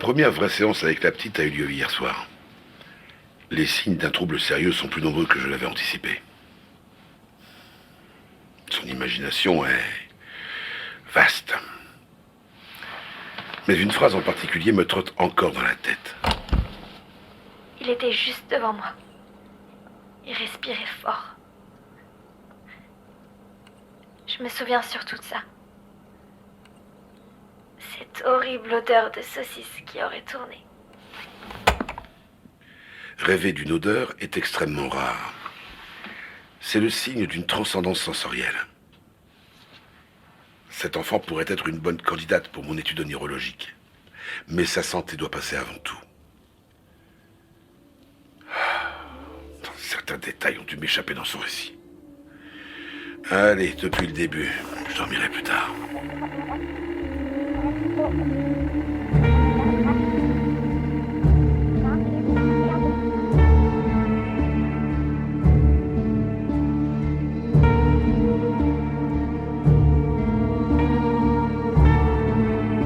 première vraie séance avec la petite a eu lieu hier soir. Les signes d'un trouble sérieux sont plus nombreux que je l'avais anticipé. Son imagination est vaste. Mais une phrase en particulier me trotte encore dans la tête. Il était juste devant moi. Il respirait fort. Je me souviens surtout de ça. Cette horrible odeur de saucisse qui aurait tourné. Rêver d'une odeur est extrêmement rare. C'est le signe d'une transcendance sensorielle. Cet enfant pourrait être une bonne candidate pour mon étude neurologique. Mais sa santé doit passer avant tout. Certains détails ont dû m'échapper dans son récit. Allez, depuis le début, je dormirai plus tard.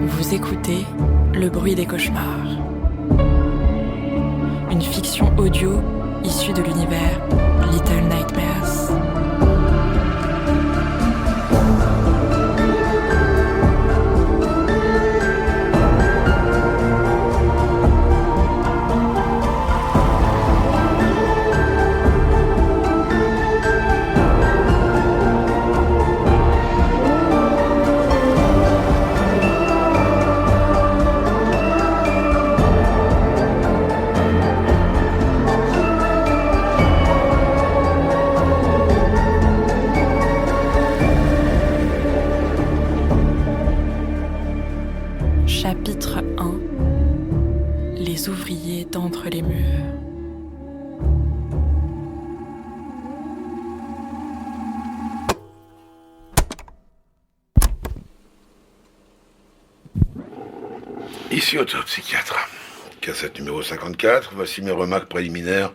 Vous écoutez Le bruit des cauchemars, une fiction audio issue de l'univers Little Nightmares. Chapitre 1. Les ouvriers d'entre les murs. Ici autopsychiatre. Cassette numéro 54, voici mes remarques préliminaires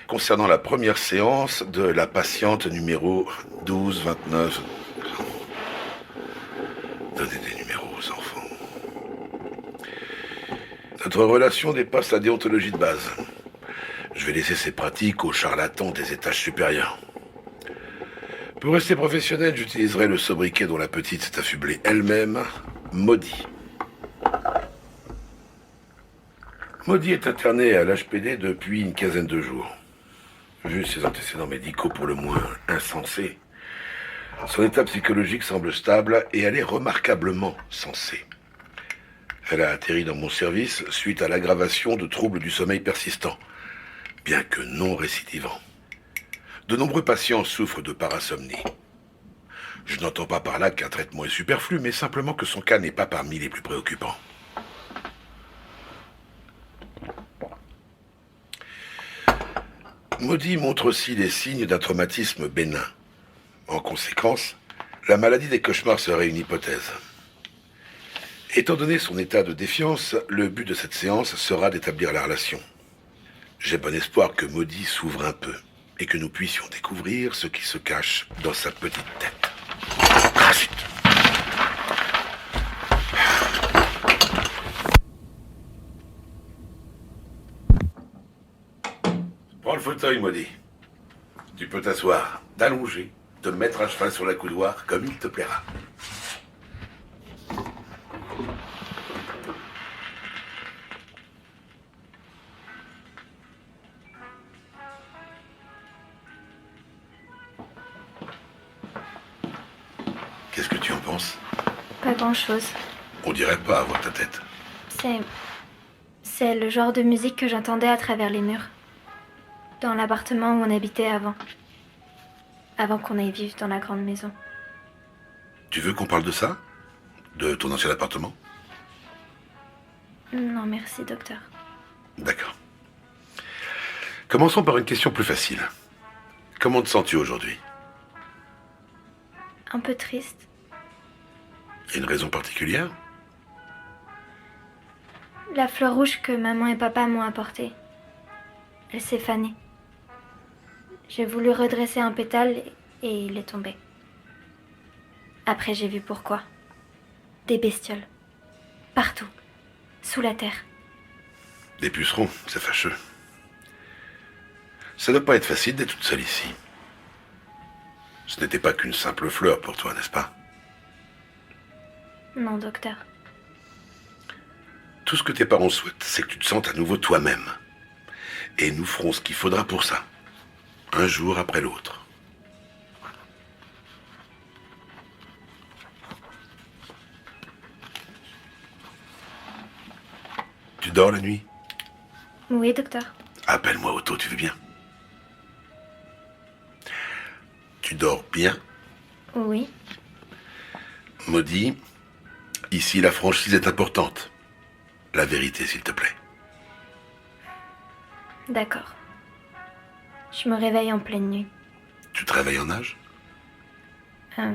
concernant la première séance de la patiente numéro 1229. Donnez des numéros aux enfants. Notre relation dépasse la déontologie de base. Je vais laisser ces pratiques aux charlatans des étages supérieurs. Pour rester professionnel, j'utiliserai le sobriquet dont la petite s'est affublée elle-même, Maudit. Maudit est interné à l'HPD depuis une quinzaine de jours. Vu ses antécédents médicaux pour le moins insensés, son état psychologique semble stable et elle est remarquablement sensée. Elle a atterri dans mon service suite à l'aggravation de troubles du sommeil persistants, bien que non récidivants. De nombreux patients souffrent de parasomnie. Je n'entends pas par là qu'un traitement est superflu, mais simplement que son cas n'est pas parmi les plus préoccupants. Maudit montre aussi les signes d'un traumatisme bénin. En conséquence, la maladie des cauchemars serait une hypothèse. Étant donné son état de défiance, le but de cette séance sera d'établir la relation. J'ai bon espoir que Maudit s'ouvre un peu et que nous puissions découvrir ce qui se cache dans sa petite tête. Ah, zut. Prends le fauteuil, Maudit. Tu peux t'asseoir, t'allonger, te mettre à cheval sur la coudoir comme il te plaira. Qu'est-ce que tu en penses? Pas grand-chose. On dirait pas avoir ta tête. C'est le genre de musique que j'entendais à travers les murs. Dans l'appartement où on habitait avant. Avant qu'on aille vivre dans la grande maison. Tu veux qu'on parle de ça? De ton ancien appartement? Non, merci, docteur. D'accord. Commençons par une question plus facile. Comment te sens-tu aujourd'hui? Un peu triste. Il y a une raison particulière? La fleur rouge que maman et papa m'ont apportée. Elle s'est fanée. J'ai voulu redresser un pétale et il est tombé. Après, j'ai vu pourquoi. Des bestioles. Partout. Sous la terre. Des pucerons, c'est fâcheux. Ça ne doit pas être facile d'être toute seule ici. Ce n'était pas qu'une simple fleur pour toi, n'est-ce pas? Non, docteur. Tout ce que tes parents souhaitent, c'est que tu te sentes à nouveau toi-même. Et nous ferons ce qu'il faudra pour ça. Un jour après l'autre. Tu dors la nuit? Oui, docteur. Appelle-moi Otto, tu veux bien? Tu dors bien? Oui. Maudit, ici la franchise est importante. La vérité, s'il te plaît. D'accord. Je me réveille en pleine nuit. Tu te réveilles en nage? Euh,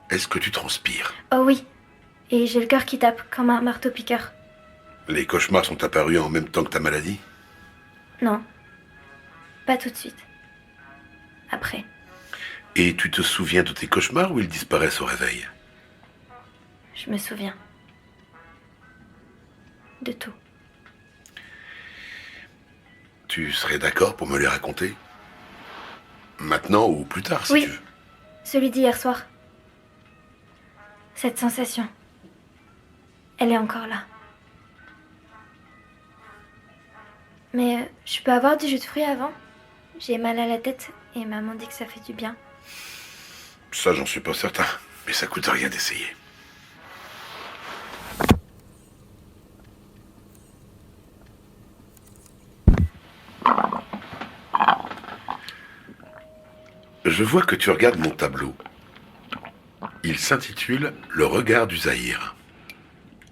Est-ce que tu transpires? Oh oui. Et j'ai le cœur qui tape comme un marteau-piqueur. Les cauchemars sont apparus en même temps que ta maladie? Non. Pas tout de suite. Après. Et tu te souviens de tes cauchemars ou ils disparaissent au réveil? Je me souviens. De tout. Tu serais d'accord pour me les raconter? Maintenant ou plus tard, si Oui. tu veux. Celui d'hier soir. Cette sensation. Elle est encore là. Mais je peux avoir du jus de fruits avant? J'ai mal à la tête et maman dit que ça fait du bien. Ça, j'en suis pas certain. Mais ça coûte rien d'essayer. Je vois que tu regardes mon tableau. Il s'intitule Le regard du Zaïre.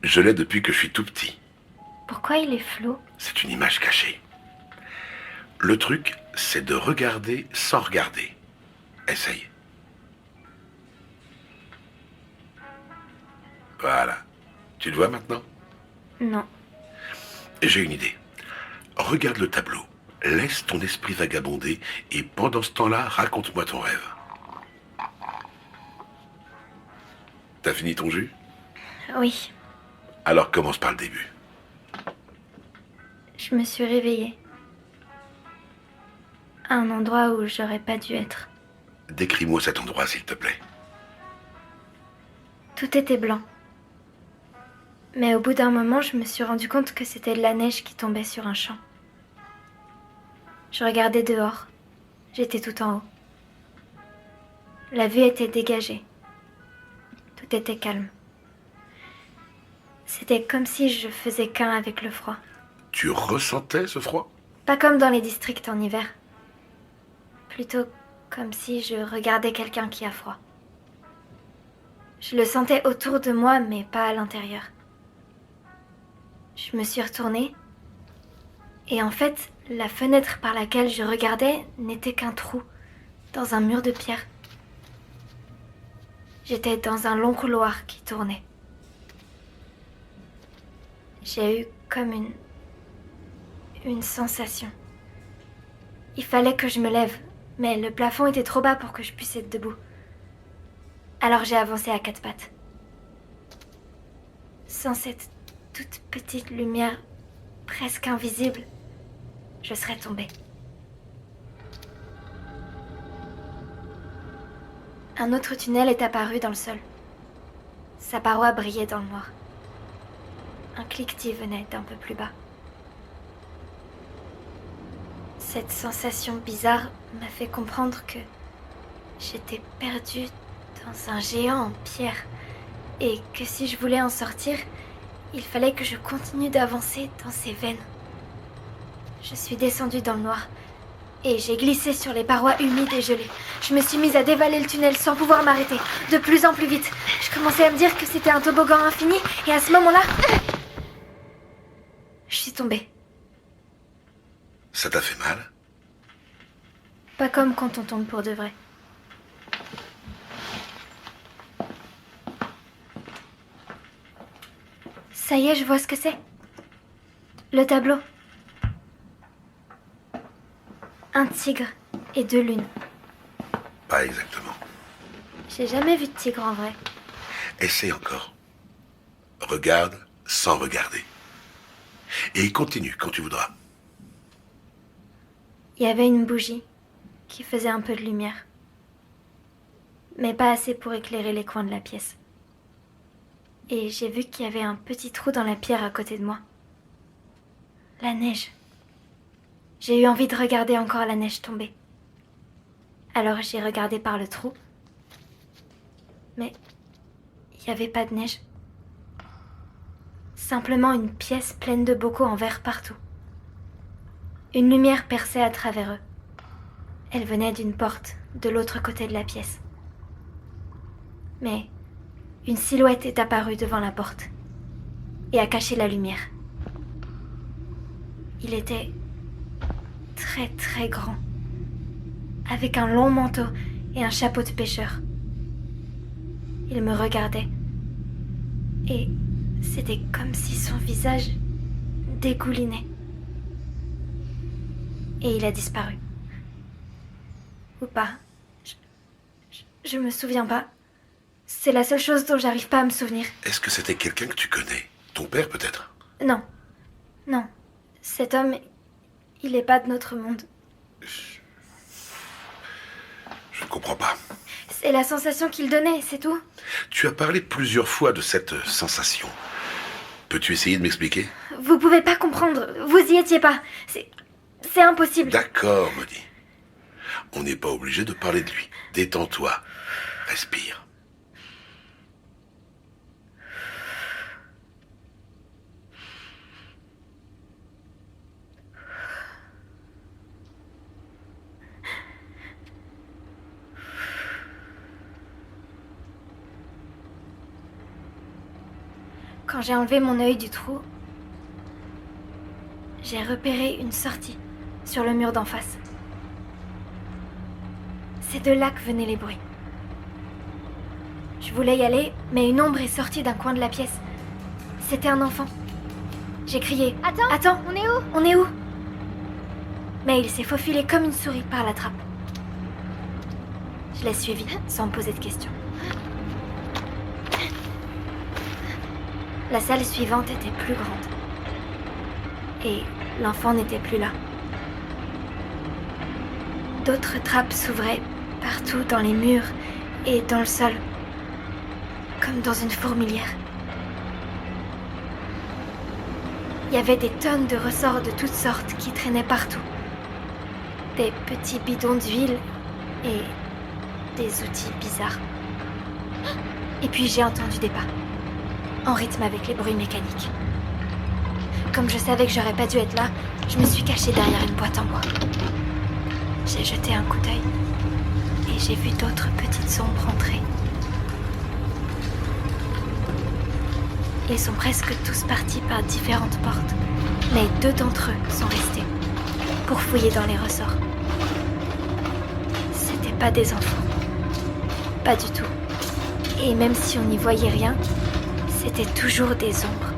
Je l'ai depuis que je suis tout petit. Pourquoi il est flou? C'est une image cachée. Le truc, c'est de regarder sans regarder. Essaye. Voilà. Tu le vois maintenant? Non. J'ai une idée. Regarde le tableau. Laisse ton esprit vagabonder et pendant ce temps-là, raconte-moi ton rêve. T'as fini ton jus? Oui. Alors commence par le début. Je me suis réveillée. À un endroit où j'aurais pas dû être. Décris-moi cet endroit, s'il te plaît. Tout était blanc. Mais au bout d'un moment, je me suis rendu compte que c'était de la neige qui tombait sur un champ. Je regardais dehors. J'étais tout en haut. La vue était dégagée. Tout était calme. C'était comme si je faisais qu'un avec le froid. Tu ressentais ce froid? Pas comme dans les districts en hiver. Plutôt comme si je regardais quelqu'un qui a froid. Je le sentais autour de moi, mais pas à l'intérieur. Je me suis retournée. Et en fait, la fenêtre par laquelle je regardais n'était qu'un trou dans un mur de pierre. J'étais dans un long couloir qui tournait. J'ai eu comme une sensation. Il fallait que je me lève, mais le plafond était trop bas pour que je puisse être debout. Alors j'ai avancé à quatre pattes. Sans cette toute petite lumière presque invisible, je serais tombée. Un autre tunnel est apparu dans le sol. Sa paroi brillait dans le noir. Un cliquetis venait d'un peu plus bas. Cette sensation bizarre m'a fait comprendre que j'étais perdue dans un géant en pierre et que si je voulais en sortir, il fallait que je continue d'avancer dans ses veines. Je suis descendue dans le noir et j'ai glissé sur les parois humides et gelées. Je me suis mise à dévaler le tunnel sans pouvoir m'arrêter, de plus en plus vite. Je commençais à me dire que c'était un toboggan infini et à ce moment-là, je suis tombée. Ça t'a fait mal? Pas comme quand on tombe pour de vrai. Ça y est, je vois ce que c'est. Le tableau. Un tigre et deux lunes. Pas exactement. J'ai jamais vu de tigre en vrai. Essaye encore. Regarde sans regarder. Et continue quand tu voudras. Il y avait une bougie qui faisait un peu de lumière, mais pas assez pour éclairer les coins de la pièce. Et j'ai vu qu'il y avait un petit trou dans la pierre à côté de moi. La neige. J'ai eu envie de regarder encore la neige tomber. Alors j'ai regardé par le trou. Mais il n'y avait pas de neige. Simplement une pièce pleine de bocaux en verre partout. Une lumière perçait à travers eux. Elle venait d'une porte de l'autre côté de la pièce. Mais une silhouette est apparue devant la porte et a caché la lumière. Il était très très grand, avec un long manteau et un chapeau de pêcheur. Il me regardait et c'était comme si son visage dégoulinait. Et il a disparu. Ou pas. Je me souviens pas. C'est la seule chose dont j'arrive pas à me souvenir. Est-ce que c'était quelqu'un que tu connais? Ton père, peut-être? Non. Non. Cet homme, il est pas de notre monde. Je ne comprends pas. C'est la sensation qu'il donnait, c'est tout. Tu as parlé plusieurs fois de cette sensation. Peux-tu essayer de m'expliquer? Vous pouvez pas comprendre. Vous y étiez pas. C'est impossible. D'accord, Maudit. On n'est pas obligé de parler de lui. Détends-toi. Respire. Quand j'ai enlevé mon œil du trou, j'ai repéré une sortie sur le mur d'en face. C'est de là que venaient les bruits. Je voulais y aller, mais une ombre est sortie d'un coin de la pièce. C'était un enfant. J'ai crié « Attends, on est où ? On est où ?» Mais il s'est faufilé comme une souris par la trappe. Je l'ai suivi, sans me poser de questions. La salle suivante était plus grande. Et l'enfant n'était plus là. D'autres trappes s'ouvraient partout dans les murs et dans le sol, comme dans une fourmilière. Il y avait des tonnes de ressorts de toutes sortes qui traînaient partout. Des petits bidons d'huile et des outils bizarres. Et puis j'ai entendu des pas, en rythme avec les bruits mécaniques. Comme je savais que j'aurais pas dû être là, je me suis cachée derrière une boîte en bois. J'ai jeté un coup d'œil et j'ai vu d'autres petites ombres entrer. Ils sont presque tous partis par différentes portes, mais 2 d'entre eux sont restés pour fouiller dans les ressorts. C'était pas des enfants, pas du tout. Et même si on n'y voyait rien, c'était toujours des ombres,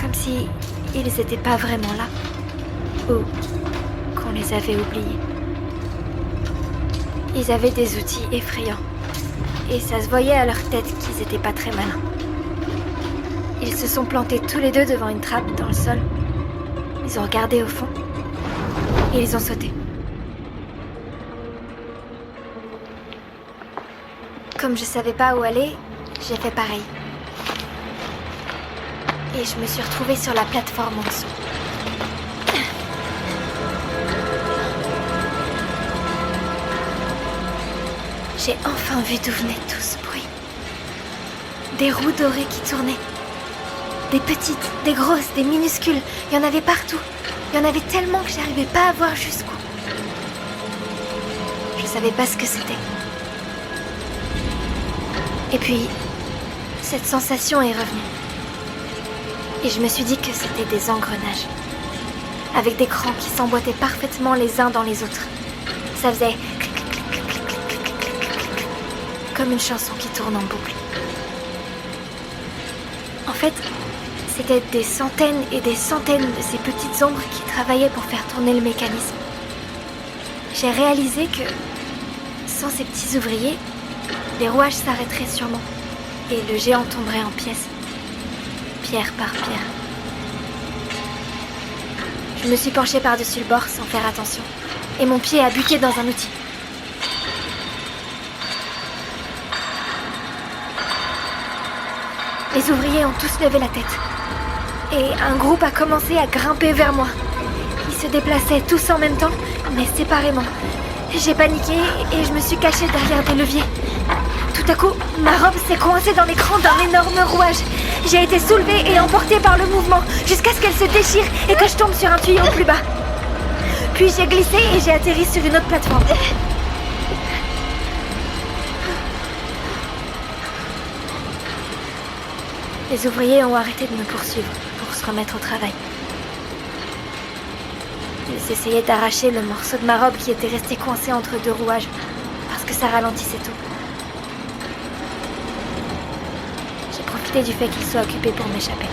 comme si ils n'étaient pas vraiment là, ou qu'on les avait oubliés. Ils avaient des outils effrayants, et ça se voyait à leur tête qu'ils étaient pas très malins. Ils se sont plantés tous les deux devant une trappe dans le sol. Ils ont regardé au fond, et ils ont sauté. Comme je savais pas où aller, j'ai fait pareil. Et je me suis retrouvée sur la plateforme en dessous. J'ai enfin vu d'où venait tout ce bruit. Des roues dorées qui tournaient. Des petites, des grosses, des minuscules. Il y en avait partout. Il y en avait tellement que j'arrivais pas à voir jusqu'où. Je savais pas ce que c'était. Et puis, cette sensation est revenue. Et je me suis dit que c'était des engrenages. Avec des crans qui s'emboîtaient parfaitement les uns dans les autres. Ça faisait clic, clic, clic, clic, clic, clic, clic, clic, clic, comme une chanson qui tourne en boucle. En fait, c'était des centaines et des centaines de ces petites ombres qui travaillaient pour faire tourner le mécanisme. J'ai réalisé que, sans ces petits ouvriers, les rouages s'arrêteraient sûrement et le géant tomberait en pièces, pierre par pierre. Je me suis penchée par-dessus le bord sans faire attention, et mon pied a buté dans un outil. Les ouvriers ont tous levé la tête. Et un groupe a commencé à grimper vers moi. Ils se déplaçaient tous en même temps, mais séparément. J'ai paniqué et je me suis cachée derrière des leviers. Tout à coup, ma robe s'est coincée dans l'écran d'un énorme rouage. J'ai été soulevée et emportée par le mouvement, jusqu'à ce qu'elle se déchire et que je tombe sur un tuyau plus bas. Puis j'ai glissé et j'ai atterri sur une autre plateforme. Les ouvriers ont arrêté de me poursuivre pour se remettre au travail. Ils essayaient d'arracher le morceau de ma robe qui était resté coincé entre deux rouages, parce que ça ralentissait tout. J'ai profité du fait qu'ils soient occupés pour m'échapper.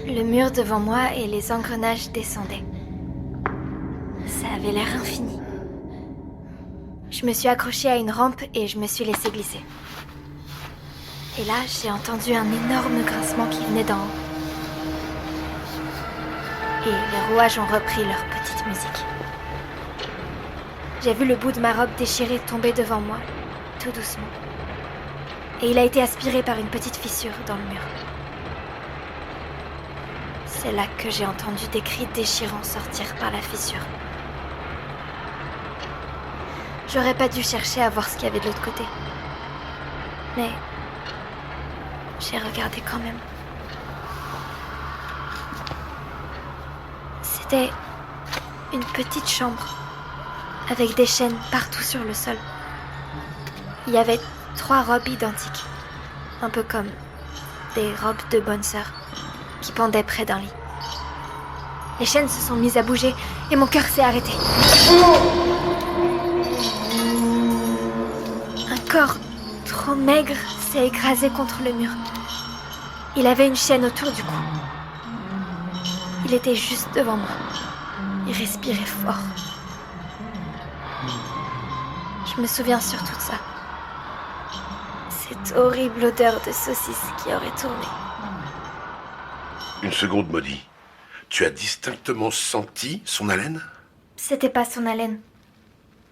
Le mur devant moi et les engrenages descendaient. Ça avait l'air infini. Je me suis accrochée à une rampe et je me suis laissée glisser. Et là, j'ai entendu un énorme grincement qui venait d'en haut. Et les rouages ont repris leur petite musique. J'ai vu le bout de ma robe déchirée tomber devant moi, tout doucement. Et il a été aspiré par une petite fissure dans le mur. C'est là que j'ai entendu des cris déchirants sortir par la fissure. J'aurais pas dû chercher à voir ce qu'il y avait de l'autre côté. Mais j'ai regardé quand même. C'était une petite chambre avec des chaînes partout sur le sol. Il y avait 3 robes identiques, un peu comme des robes de bonne sœur qui pendaient près d'un lit. Les chaînes se sont mises à bouger et mon cœur s'est arrêté. Un corps trop maigre s'est écrasé contre le mur. Il avait une chaîne autour du cou. Il était juste devant moi. Il respirait fort. Je me souviens surtout de ça. Cette horrible odeur de saucisse qui aurait tourné. Une seconde, Maudie. Tu as distinctement senti son haleine ? C'était pas son haleine.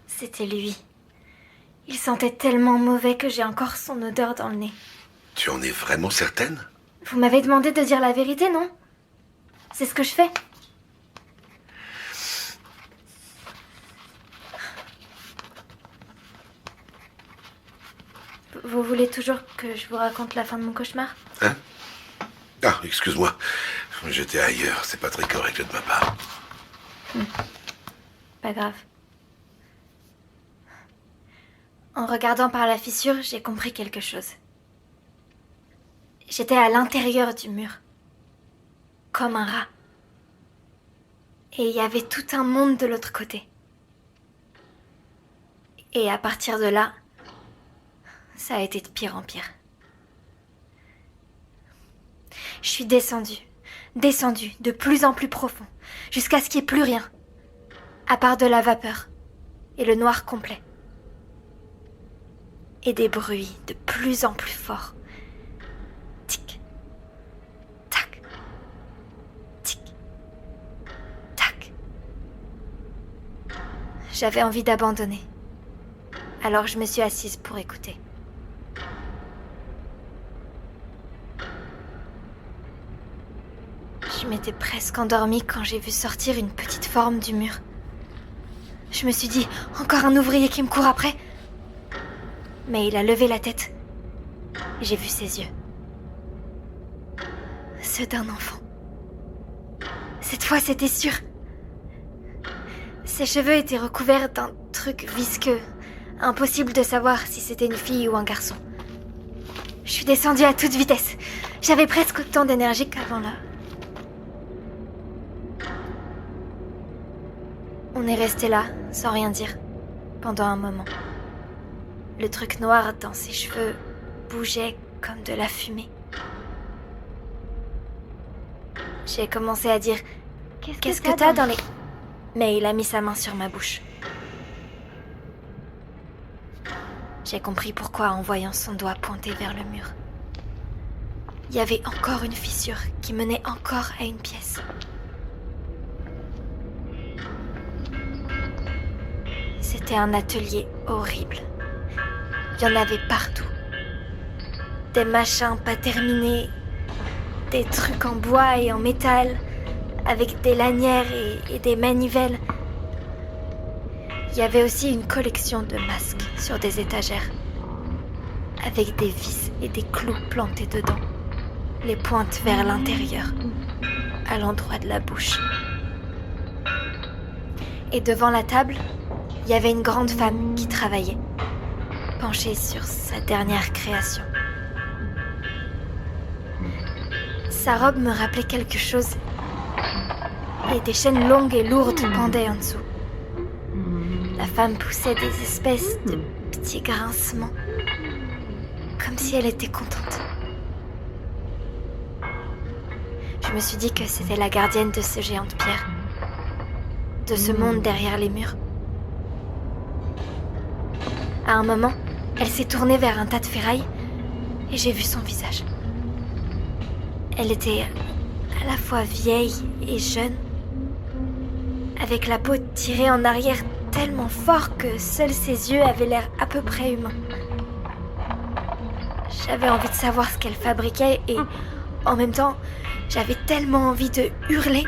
C'était lui. Il sentait tellement mauvais que j'ai encore son odeur dans le nez. Tu en es vraiment certaine ? Vous m'avez demandé de dire la vérité, non ? C'est ce que je fais. Vous voulez toujours que je vous raconte la fin de mon cauchemar ? Hein ? Ah, excuse-moi. J'étais ailleurs, c'est pas très correct de ma part. Pas grave. En regardant par la fissure, j'ai compris quelque chose. J'étais à l'intérieur du mur. Comme un rat. Et il y avait tout un monde de l'autre côté. Et à partir de là, ça a été de pire en pire. Je suis descendue de plus en plus profond, jusqu'à ce qu'il n'y ait plus rien, à part de la vapeur et le noir complet. Et des bruits de plus en plus forts. Tic, tac, tic, tac. J'avais envie d'abandonner. Alors je me suis assise pour écouter. Je m'étais presque endormie quand j'ai vu sortir une petite forme du mur. Je me suis dit, encore un ouvrier qui me court après. Mais il a levé la tête. J'ai vu ses yeux. Ceux d'un enfant. Cette fois, c'était sûr. Ses cheveux étaient recouverts d'un truc visqueux. Impossible de savoir si c'était une fille ou un garçon. Je suis descendue à toute vitesse. J'avais presque autant d'énergie qu'avant là. On est resté là, sans rien dire, pendant un moment. Le truc noir dans ses cheveux bougeait comme de la fumée. J'ai commencé à dire « Qu'est-ce que t'as dans les... » Mais il a mis sa main sur ma bouche. J'ai compris pourquoi en voyant son doigt pointé vers le mur. Il y avait encore une fissure qui menait encore à une pièce. C'était un atelier horrible. Il y en avait partout. Des machins pas terminés, des trucs en bois et en métal, avec des lanières et des manivelles. Il y avait aussi une collection de masques sur des étagères, avec des vis et des clous plantés dedans, les pointes vers l'intérieur, à l'endroit de la bouche. Et devant la table, il y avait une grande femme qui travaillait, penchée sur sa dernière création. Sa robe me rappelait quelque chose, et des chaînes longues et lourdes pendaient en dessous. La femme poussait des espèces de petits grincements, comme si elle était contente. Je me suis dit que c'était la gardienne de ce géant de pierre, de ce monde derrière les murs. À un moment, elle s'est tournée vers un tas de ferraille et j'ai vu son visage. Elle était à la fois vieille et jeune, avec la peau tirée en arrière tellement fort que seuls ses yeux avaient l'air à peu près humains. J'avais envie de savoir ce qu'elle fabriquait et, en même temps, j'avais tellement envie de hurler.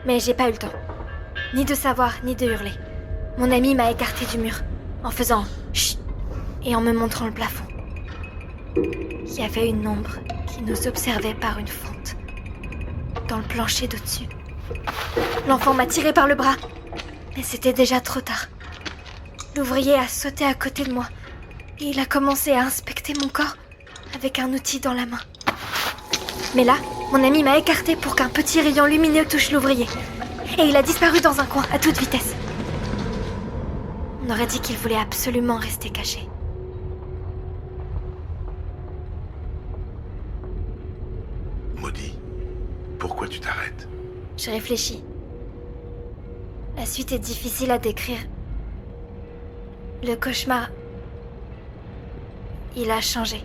Mais j'ai pas eu le temps. Ni de savoir, ni de hurler. Mon ami m'a écarté du mur, en faisant « chut » et en me montrant le plafond. Il y avait une ombre qui nous observait par une fente, dans le plancher d'au-dessus. L'enfant m'a tiré par le bras, mais c'était déjà trop tard. L'ouvrier a sauté à côté de moi, et il a commencé à inspecter mon corps avec un outil dans la main. Mais là, mon ami m'a écarté pour qu'un petit rayon lumineux touche l'ouvrier, et il a disparu dans un coin à toute vitesse. On aurait dit qu'il voulait absolument rester caché. Maudit, pourquoi tu t'arrêtes? Je réfléchis. La suite est difficile à décrire. Le cauchemar, il a changé.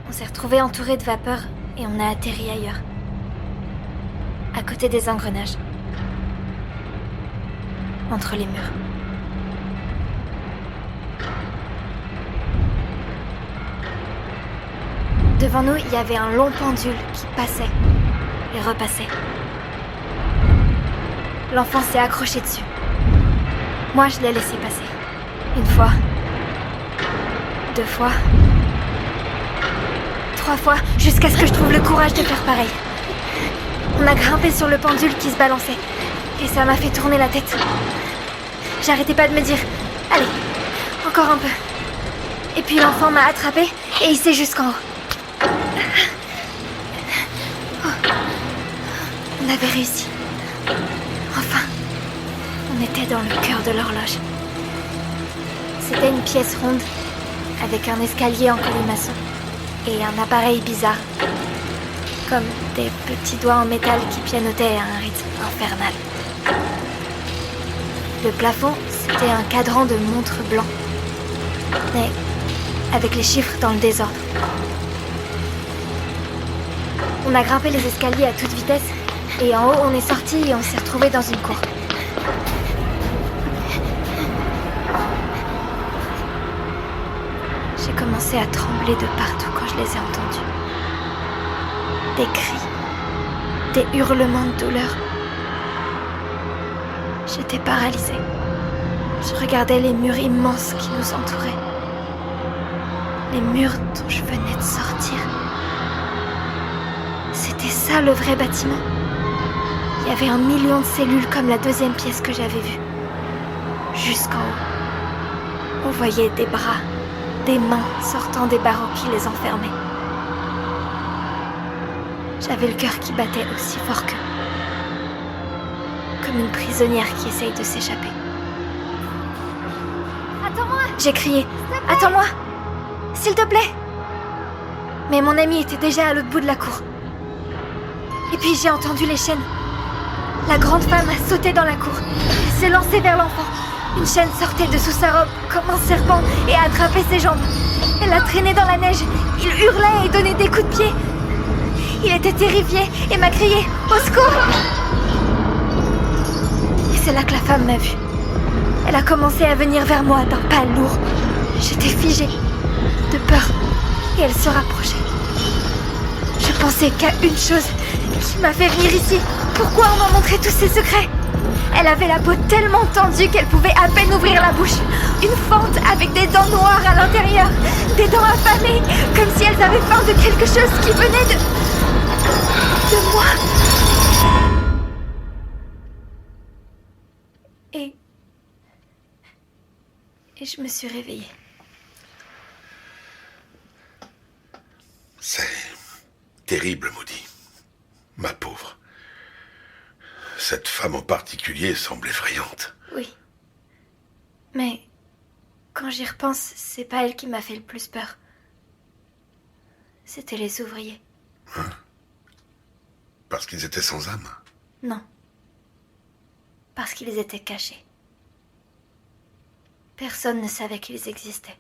On s'est retrouvés entourés de vapeur et on a atterri ailleurs. À côté des engrenages. Entre les murs. Devant nous, il y avait un long pendule qui passait et repassait. L'enfant s'est accroché dessus. Moi, je l'ai laissé passer. Une fois. 2 fois. 3 fois, jusqu'à ce que je trouve le courage de faire pareil. On a grimpé sur le pendule qui se balançait. Et ça m'a fait tourner la tête. J'arrêtais pas de me dire « Allez, encore un peu ». Et puis l'enfant m'a attrapée et hissée jusqu'en haut. Oh. On avait réussi. Enfin, on était dans le cœur de l'horloge. C'était une pièce ronde, avec un escalier en colimaçon et un appareil bizarre, comme des petits doigts en métal qui pianotaient à un rythme infernal. Le plafond, c'était un cadran de montre blanc, mais avec les chiffres dans le désordre. On a grimpé les escaliers à toute vitesse, et en haut, on est sorti et on s'est retrouvés dans une cour. J'ai commencé à trembler de partout quand je les ai entendus. Des cris, des hurlements de douleur. J'étais paralysée. Je regardais les murs immenses qui nous entouraient. Les murs dont je venais de sortir. C'était ça le vrai bâtiment. Il y avait 1 million de cellules comme la deuxième pièce que j'avais vue. Jusqu'en haut. On voyait des bras, des mains sortant des barreaux qui les enfermaient. J'avais le cœur qui battait aussi fort qu'eux. Comme une prisonnière qui essaye de s'échapper. Attends-moi! J'ai crié. Attends-moi! S'il te plaît! Mais mon ami était déjà à l'autre bout de la cour. Et puis j'ai entendu les chaînes. La grande femme a sauté dans la cour. Elle s'est lancée vers l'enfant. Une chaîne sortait de sous sa robe comme un serpent et a attrapé ses jambes. Elle la traînait dans la neige. Il hurlait et donnait des coups de pied. Il était terrifié et m'a crié « Au secours !» Et c'est là que la femme m'a vue. Elle a commencé à venir vers moi d'un pas lourd. J'étais figée, de peur, et elle se rapprochait. Je pensais qu'à une chose qui m'a fait venir ici. Pourquoi on m'a montré tous ses secrets? Elle avait la peau tellement tendue qu'elle pouvait à peine ouvrir la bouche. Une fente avec des dents noires à l'intérieur. Des dents affamées, comme si elles avaient faim de quelque chose qui venait de moi. Et je me suis réveillée. C'est terrible, Maudit. Ma pauvre. Cette femme en particulier semble effrayante. Oui. Mais quand j'y repense, c'est pas elle qui m'a fait le plus peur. C'était les ouvriers. Hein? Parce qu'ils étaient sans âme? Non. Parce qu'ils étaient cachés. Personne ne savait qu'ils existaient.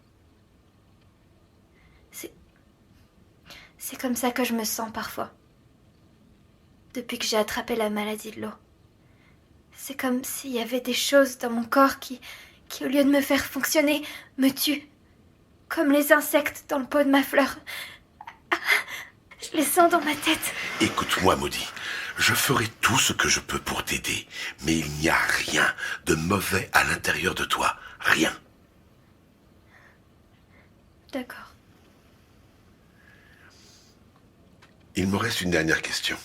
C'est comme ça que je me sens parfois. Depuis que j'ai attrapé la maladie de l'eau. C'est comme s'il y avait des choses dans mon corps qui, au lieu de me faire fonctionner, me tuent. Comme les insectes dans le pot de ma fleur. Je les sens dans ma tête. Écoute-moi, Maudit. Je ferai tout ce que je peux pour t'aider. Mais il n'y a rien de mauvais à l'intérieur de toi. Rien. D'accord. Il me reste une dernière question.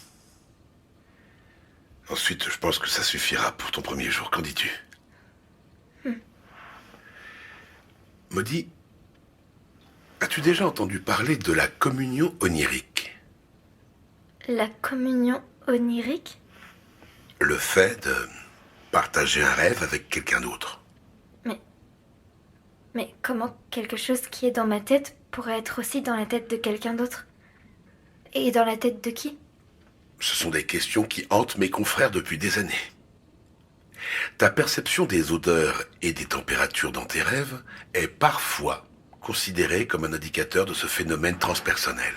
Ensuite, je pense que ça suffira pour ton premier jour. Qu'en dis-tu? Maudit, as-tu déjà entendu parler de la communion onirique? La communion onirique? Le fait de partager un rêve avec quelqu'un d'autre. Mais comment quelque chose qui est dans ma tête pourrait être aussi dans la tête de quelqu'un d'autre? Et dans la tête de qui? Ce sont des questions qui hantent mes confrères depuis des années. Ta perception des odeurs et des températures dans tes rêves est parfois considérée comme un indicateur de ce phénomène transpersonnel.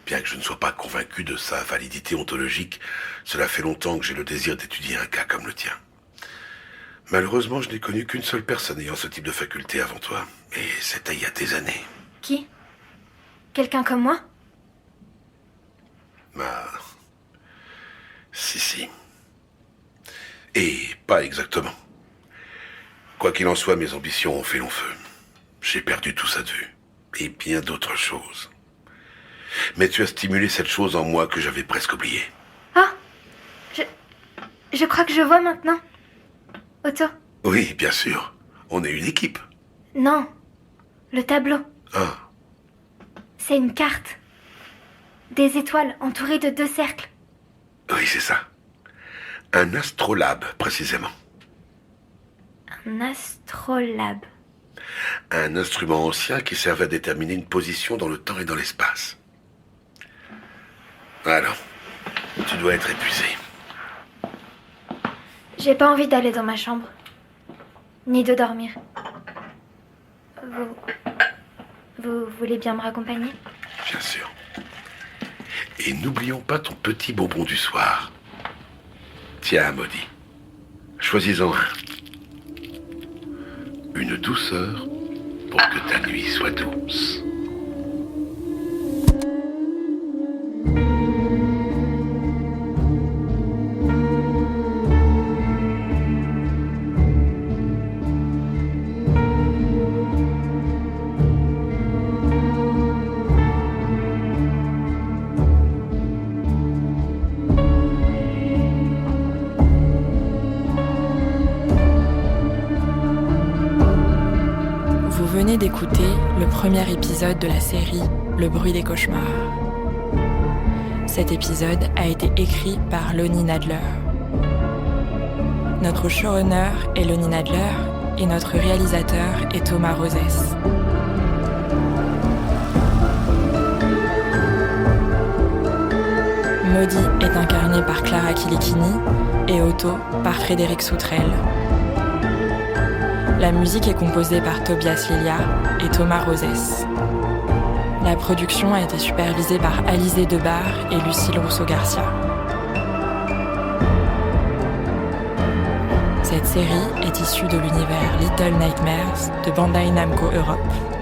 Bien que je ne sois pas convaincu de sa validité ontologique, cela fait longtemps que j'ai le désir d'étudier un cas comme le tien. Malheureusement, je n'ai connu qu'une seule personne ayant ce type de faculté avant toi, et c'était il y a des années. Qui? Quelqu'un comme moi? Si. Et pas exactement. Quoi qu'il en soit, mes ambitions ont fait long feu. J'ai perdu tout ça de vue. Et bien d'autres choses. Mais tu as stimulé cette chose en moi que j'avais presque oubliée. Ah! Je crois que je vois maintenant. Otto? Oui, bien sûr. On est une équipe. Non. Le tableau. Ah. C'est une carte. Des étoiles entourées de 2 cercles. Oui, c'est ça. Un astrolabe, précisément. Un astrolabe. Un instrument ancien qui servait à déterminer une position dans le temps et dans l'espace. Alors, tu dois être épuisé. J'ai pas envie d'aller dans ma chambre. Ni de dormir. Vous voulez bien me raccompagner? Bien sûr. Et n'oublions pas ton petit bonbon du soir. Tiens, Maudit. Choisis-en un. Une douceur pour que ta nuit soit douce. Vous venez d'écouter le premier épisode de la série Le bruit des cauchemars. Cet épisode a été écrit par Lonnie Nadler. Notre showrunner est Lonnie Nadler et notre réalisateur est Thomas Rosès. Maudit est incarné par Clara Kilikini et Otto par Frédéric Soutrel. La musique est composée par Tobias Lilia et Thomas Rosès. La production a été supervisée par Alizé Debar et Lucille Rousseau-Garcia. Cette série est issue de l'univers Little Nightmares de Bandai Namco Europe.